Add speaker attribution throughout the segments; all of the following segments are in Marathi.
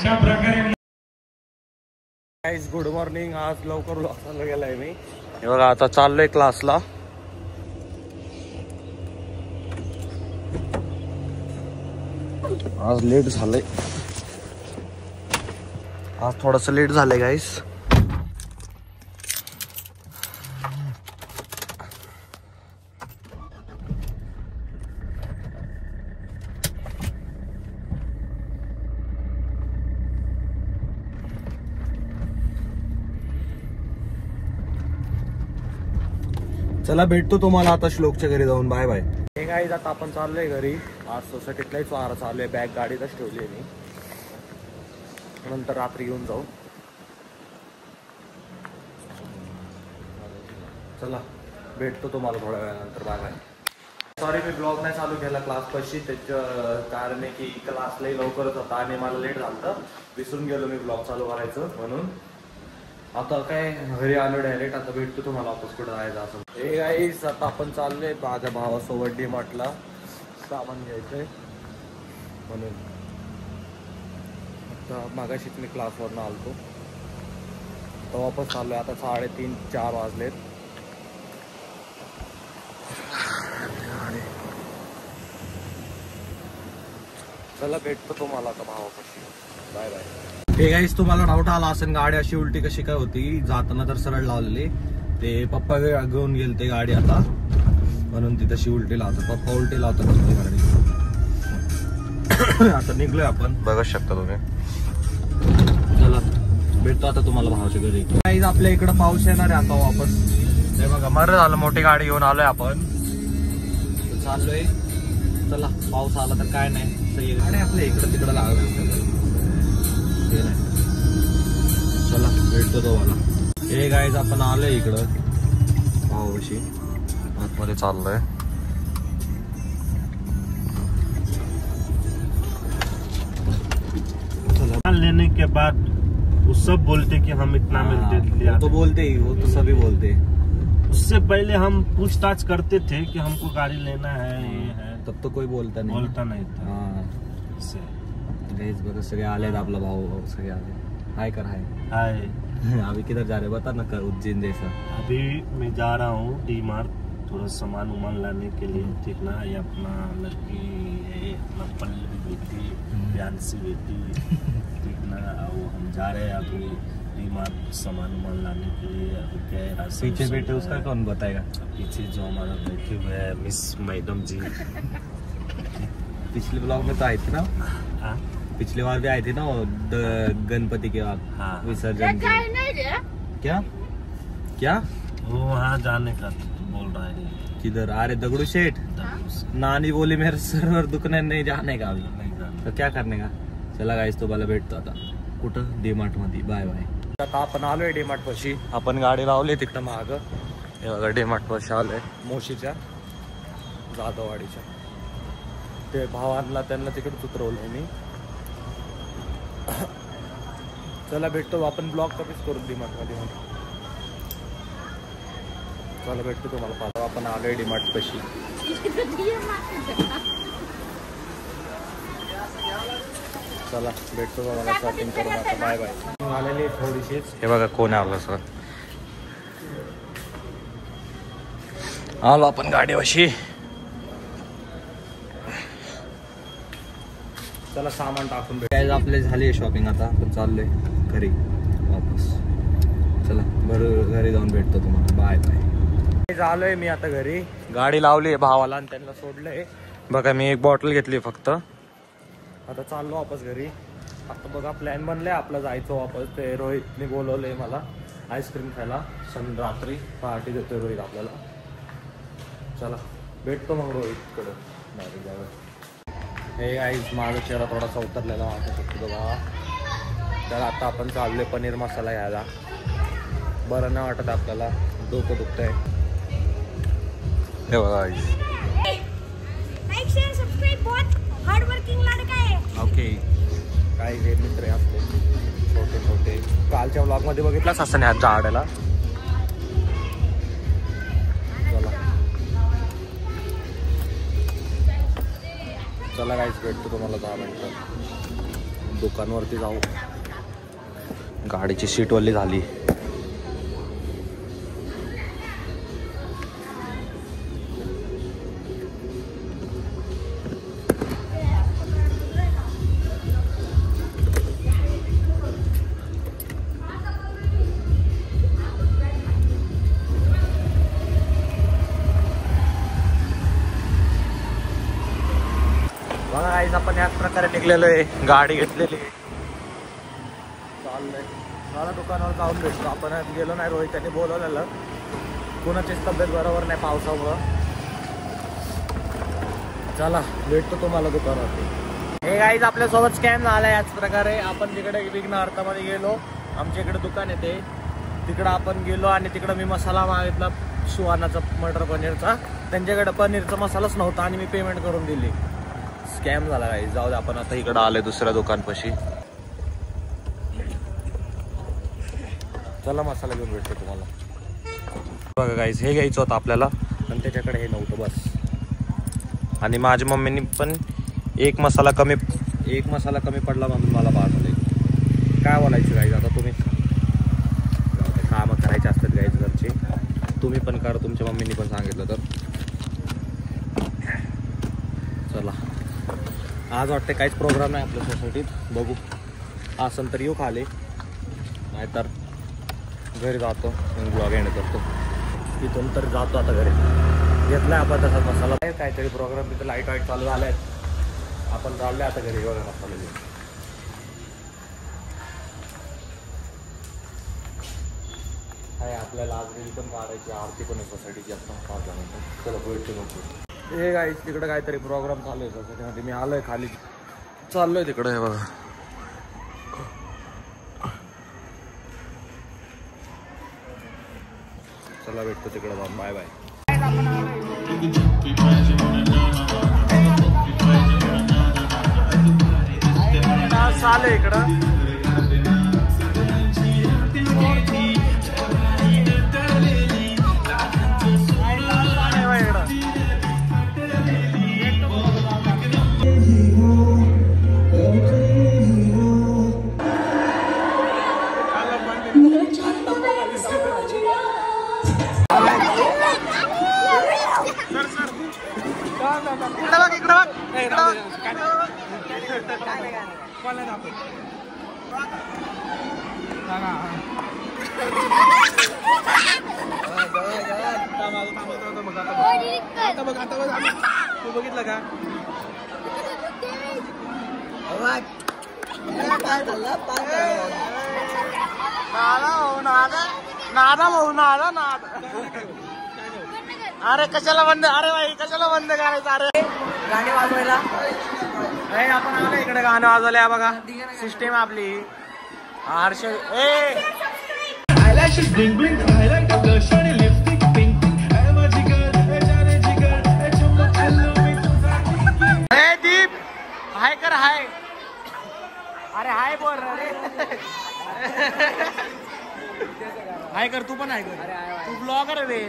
Speaker 1: अशा प्रकारे
Speaker 2: गाइस गुड मॉर्निंग. आज लवकर चालू गेलाय मी. हे बघा आता चाललोय क्लासला. आज लेट झालंय. आज थोडस लेट झालंय गाइस. चला भेटतो तुम्हाला आता श्लोकच्या घरी जाऊन. Bye bye. हे गाईज आता आपण चाललोय घरी. आज सोसायटीतलाच वारा चालू आहे. बॅग गाडीतच ठेवली आहे मी. नंतर रात्री घेऊन जाऊ. चला भेटतो तुम्हाला थोड्या वेळानंतर. Bye bye. सॉरी मी ब्लॉग नाही चालू केला क्लासपाशी. त्याचं कारण आहे की क्लासलाही लवकरच होता आणि मला लेट झालं. विसरून गेलो मी ब्लॉग चालू करायचं म्हणून. आता काय घरी आलो डायरेक्ट. आता भेटतो तुम्हाला वापस कुठं जायचं असं. हे गाईस आता आपण चाललोय माझ्या भावासोबत डी-मार्टला. सामान घ्यायचंय म्हणून. आता मागाशीच मी क्लासवरनं आलतो. आता वापस चाललोय. आता 3:30-4 वाजलेत. चला भेटतो तुम्हाला आता भावापाशी. Bye bye. हे गाईस तुम्हाला डाऊट आला असेल गाडी अशी उलटी कशी काय होती. जाताना तर सरळ लावलेली. ते पप्पा घेऊन गेले ते गाडी आता म्हणून ती तशी उलटी लावतात. पप्पा उलटी लावतात ती गाडी. आता निघलोय आपण. बघू शकता तुम्ही. चला भेटतो आता तुम्हाला भावाच्या घरी. गाईस आपल्या इकडं पाऊस येणार आहे आता वापस. हे बघा बरं झालं मोठी गाडी घेऊन आलोय आपण. चाललोय. चला पाऊस आला तर काय नाही. गाडी आपल्या इकडं तिकडं लागलं. चला भेटतो तुम्हाला. हे गाईज आपण आलोय इकडं भावाशी. आतमध्ये चाललोय.
Speaker 3: लेने के बाद वो सब बोलते कि हम इतना मिलते.
Speaker 2: वो तो बोलते ही. वो तो सभी बोलते.
Speaker 3: उससे पहले हम पूछताछ करते थे कि हमको गाड़ी लेना है. ये है
Speaker 2: तब तो कोई बोलता नहीं
Speaker 3: था. हाँ
Speaker 2: गाइस बघा सगळे आलेत. आपला भाऊ सगळे आले. हाय कर. हाय. अभी किधर जा रहे बता ना. कर उज्जैन जैसा.
Speaker 3: अभी मैं जा रहा हूँ डी-मार्ट. थोड़ा सामान उमान लाने के लिए. ठीक ना. ये अपना लड़की है, अपना पल्लवी बेटी, प्यानसी बेटी. ठीक ना. वो हम जा रहे हैं अभी डी-मार्ट सामान उमान लाने के लिए. अभी क्या है
Speaker 2: पीछे बैठे उसका कौन बताएगा.
Speaker 3: पीछे जो हमारा बैठे हुए है मिस मैडम जी.
Speaker 2: पिछले ब्लॉग में तो आई थी ना.
Speaker 3: हाँ
Speaker 2: पिछली बार भी आई थी ना गणपति के बाद.
Speaker 3: हाँ
Speaker 2: विसर्जन क्या क्या
Speaker 3: वो वहाँ जाने का बोल रहा है.
Speaker 2: किधर. अरे दगड़ू शेठ. नानी बोली मेरे सर दुखने नहीं जाने का अभी. तो क्या करने का. चला गाईस तुम्हाला भेटतो आता कुठं डी-मार्ट मध्ये. Bye bye. आता आपण आलोय डी-मार्ट पाशी. आपण गाडी लावली तिकडं माग. डी-मार्ट पाशी आलोय मोशीच्या जाधववाडीच्या. ते भावांना त्यांना तिकडे उतरवलंय मी. चला भेटतो आपण. ब्लॉग कधीच करून डी-मार्ट मध्ये. चला भेटतो तुम्हाला. पाहतो आपण आलोय डी-मार्ट पाशी. चला भेटतो तुम्हाला शॉपिंग करून आता. Bye bye. आलेली थोडीशीच. हे बघा कोण आलं सर. आलो आपण गाडीपाशी. चला सामान टाकून भेट. आपले झाली शॉपिंग. आता आपण चाललोय घरी वापस. चला बरं घरी जाऊन भेटतो तुम्हाला. Bye bye. आलोय मी आता घरी. गाडी लावली भावाला आणि त्यांना सोडलंय. बघा मी एक बॉटल घेतली फक्त. आता चाललो वापस घरी. आता बघा प्लॅन बनलाय आपला जायचं वापस. ते रोहितने बोलवलंय मला आईस्क्रीम खायला. रात्री पार्टी देतोय रोहित आपल्याला. चला भेटतो मग रोहितकडं डायरेक्ट जाऊया. हे गाईज माझा चेहरा थोडासा उतरलेला वाटत शकतो बघा. तर आता आपण चाललोय पनीर मसाला घ्यायला. बरं नाही वाटत आपल्याला. डोकं दुखतंय. हे बघा ओके. काय हे मित्र आहे आपले छोटे छोटे. कालच्या ब्लॉग मध्ये बघितलाच असं नाही आजच्या आड्याला. चला चला गाईस भेटतो तुम्हाला 10 मिनिटात. दुकानवरती जाऊ. गाडीची सीट वल्ली झाली. बघा गाईज, आपण याच प्रकारे निघलेलो आहे. गाडी घेतलेली आहे, चाललंय. मला दुकानावर जाऊन भेटतो. आपण गेलो नाही, रोहित त्यांनी बोलवलेलं. कोणाचीच तब्येत बरोबर नाही पावसामुळं. चला भेटतो तुम्हाला दुकानावरती. हे गाईज, आपल्यासोबत स्कॅम झाला याच प्रकारे. आपण तिकडे विघ्न अर्थामध्ये गेलो. आमच्या इकडे दुकान येते, तिकडं आपण गेलो आणि तिकडं मी मसाला मागितला सुहानाचा, मटर पनीरचा. त्यांच्याकडे पनीरचा मसालाच नव्हता आणि मी पेमेंट करून दिली. स्कॅम झाला गाईज. जाऊ दे, आपण आता इकडं आलोय दुसऱ्या दुकानपाशी. चला मसाला घेऊन भेटतो तुम्हाला. बघा गाईज, हे घ्यायचं होतं आपल्याला आणि त्याच्याकडे हे नव्हतं बस. आणि माझ्या मम्मीनी पण एक मसाला कमी पडला म्हणून मला पाठवले. काय बोलायचं गाईज आता, तुम्ही कामं करायचे असतात गाईज घरचे. तुम्ही पण करा, तुमच्या मम्मीनी पण सांगितलं तर. चला, आज वाटते काहीच प्रोग्राम नाही आपल्या सोसायटीत. बघू, असं तर येऊ खाली, नाहीतर घरी जातो ब्लॉग एंड करतो. तिथून तर जातो आता घरी. घेतलाय आपण तसा मसाला. काहीतरी प्रोग्राम तिथं लाईट चालू झाला आहे. आपण चाललोय आता घरी. बघा मसाला घेऊन. काय आपल्याला आज रील पण मारायची, आरती पण आहे सोसायटीची. आता 5 जणांचं. चला भेटतो नको. हे गाईज, तिकडे काहीतरी प्रोग्राम चालू आहे सोसायटीमध्ये. मी आलोय खाली, चाललोय तिकडे. हे बघा, चला भेटतो तिकडे जाऊन. Bye bye. चालू इकडं. बघितलं का? अरे कशाला बंद, अरे भाई कशाला बंद करायचं? अरे गाणे वाजवायला आपण आलो इकडे. गाणं वाजवल्या बघा. सिस्टीम आपली. हर्षद दीप हाय कर. हाय, अरे हाय बोल रे. हाय कर, तू पण हाय कर. तू ब्लॉगर रे,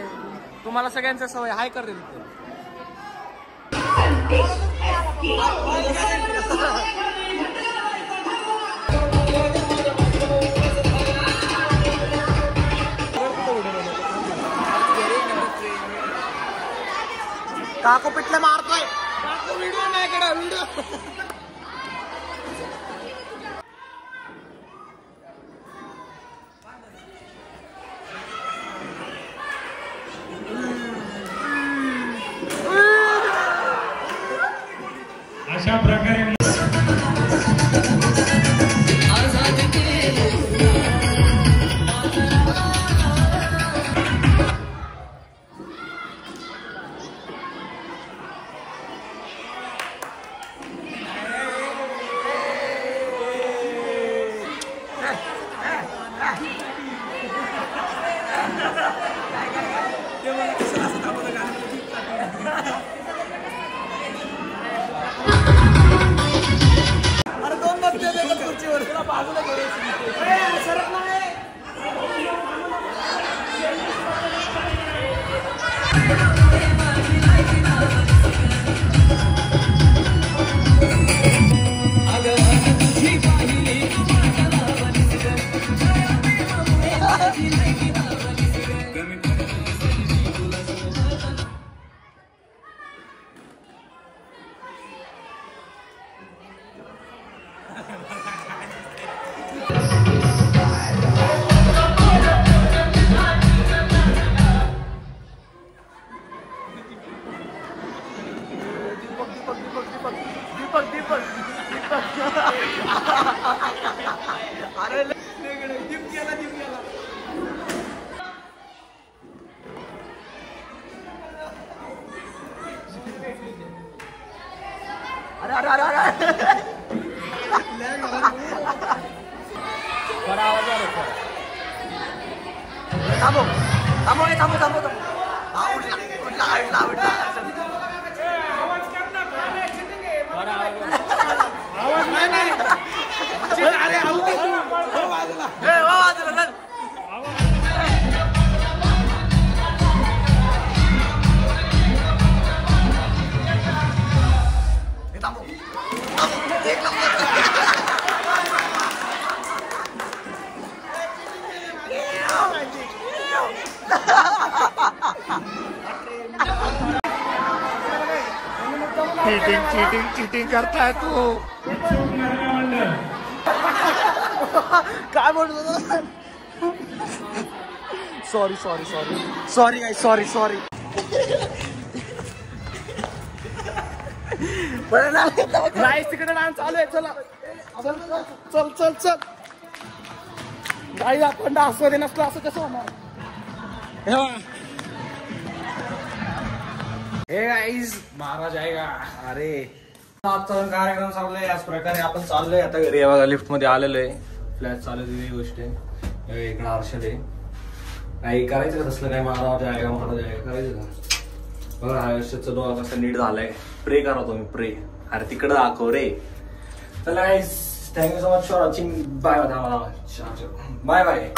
Speaker 2: तुम्हाला सगळ्यांचं सवय. हाय कर रे. काको पिटले मारतोय. काको व्हिडिओ नाही करा, व्हिडिओ.
Speaker 3: अशा प्रकारे
Speaker 2: दीपक दीपक अरे दीप गेला दीप गेला अरे अरे अरे अरे बरा आवाज आला थांबो थांबो थांबो थांबो उठला आवाज नाही अरे वाजला चीटिंग करताय तू काय म्हणतो सॉरी गाइस सॉरी गाइस तिकडे डान्स चालू आहे चला चल गाइस आपण डान्स मध्ये नसलो असं कसं होणार हे गाइस मारा जाएगा अरे आजचा कार्यक्रम चाललाय याच प्रकारे आपण चाललोय आता घरी बघा लिफ्ट मध्ये आलेलो आहे फ्लॅट चालू आहे गोष्ट आहे इकडे आरशल आहे काही करायचं का तसलं काय मारा जाएगा करायचं का बघा आयुष्याचं डोळा कसं नीट झालाय प्रे करा तुम्ही प्रे अरे तिकडं दाखव रे चला guys thank you so much for watching bye bye